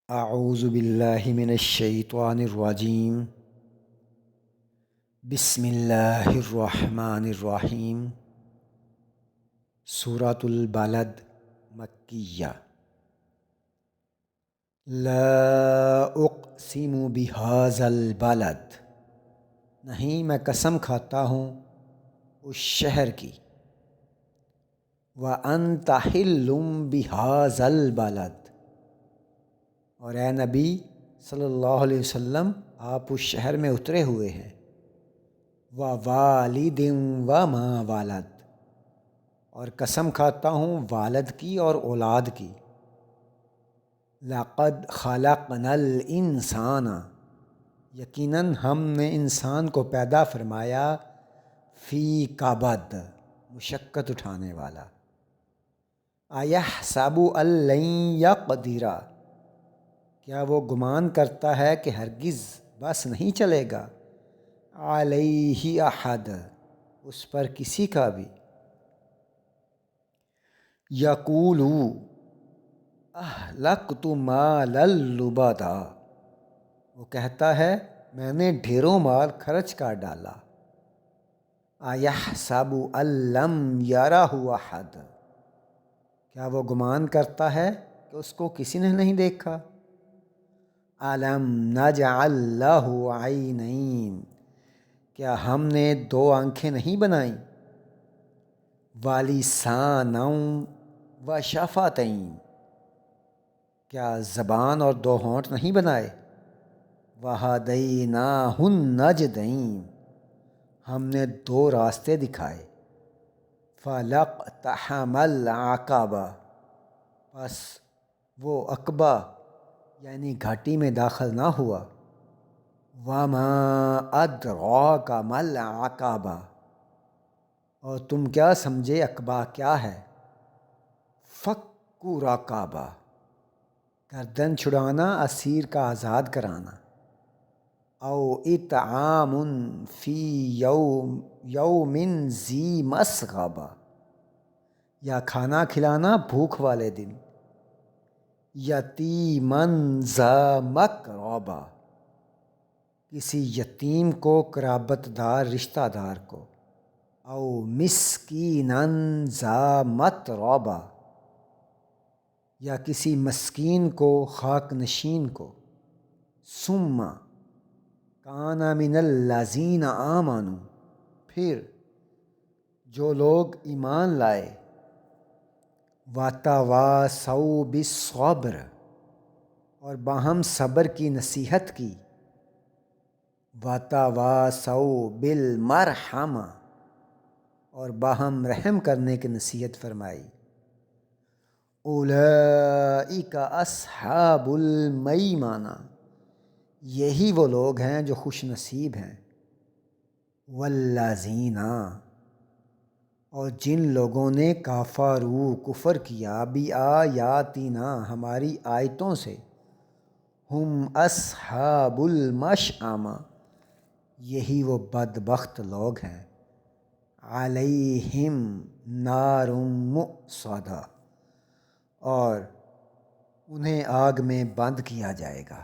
اعوذ باللہ من الشیطان الرجیم بسم اللہ الرحمن الرحیم سورۃ البلد مکیہ لا اقسم بہذا البلد، نہیں میں قسم کھاتا ہوں اس شہر کی، وانت حل بہذا البلد، اور اے نبی صلی اللہ علیہ وسلم آپ اس شہر میں اترے ہوئے ہیں، ووالد وما ولد، اور قسم کھاتا ہوں والد کی اور اولاد کی، لقد خلقنا الانسان، یقیناً ہم نے انسان کو پیدا فرمایا، فی کبد، مشقت اٹھانے والا، ایحسب ان لن یقدر، کیا وہ گمان کرتا ہے کہ ہرگز بس نہیں چلے گا، علیہ احد، اس پر کسی کا بھی، یقول اہلکت مالا لبدا، وہ کہتا ہے میں نے ڈھیروں مال خرچ کر ڈالا، ایحسب ان لم یرہ احد، کیا وہ گمان کرتا ہے کہ اس کو کسی نے نہیں دیکھا، الم نجعل لہ عینین، کیا ہم نے دو آنکھیں نہیں بنائیں، ولسانا وشفتین، کیا زبان اور دو ہونٹ نہیں بنائے، وہدیناہ النجدین، ہم نے دو راستے دکھائے، فلاقتحم العقبہ، بس وہ عقبہ یعنی گھاٹی میں داخل نہ ہوا، وما ادراک ما العقبہ، اور تم کیا سمجھے عقبہ کیا ہے، فک رقبہ، گردن چھڑانا، اسیر کا آزاد کرانا، او اطعام فی یوم ذی مسغبہ، یا کھانا کھلانا بھوک والے دن، یتیما ذا مقربہ، کسی یتیم کو قرابت دار رشتہ دار کو، او مسکینا ذا متربہ، یا کسی مسکین کو خاک نشین کو، ثم کان من الذین آمنوا، پھر جو لوگ ایمان لائے، وتواصوا بالصبر، اور باہم صبر کی نصیحت کی، وتواصوا بالمرحمہ، اور باہم رحم کرنے کی نصیحت فرمائی، اولئک اصحاب المیمنہ، یہی وہ لوگ ہیں جو خوش نصیب ہیں، والذین، اور جن لوگوں نے کفروا، کفر کیا، بآیاتنا، ہماری آیتوں سے، ہم اصحاب المشأمہ، یہی وہ بدبخت لوگ ہیں، علیہم نار مؤصدہ، اور انہیں آگ میں بند کیا جائے گا۔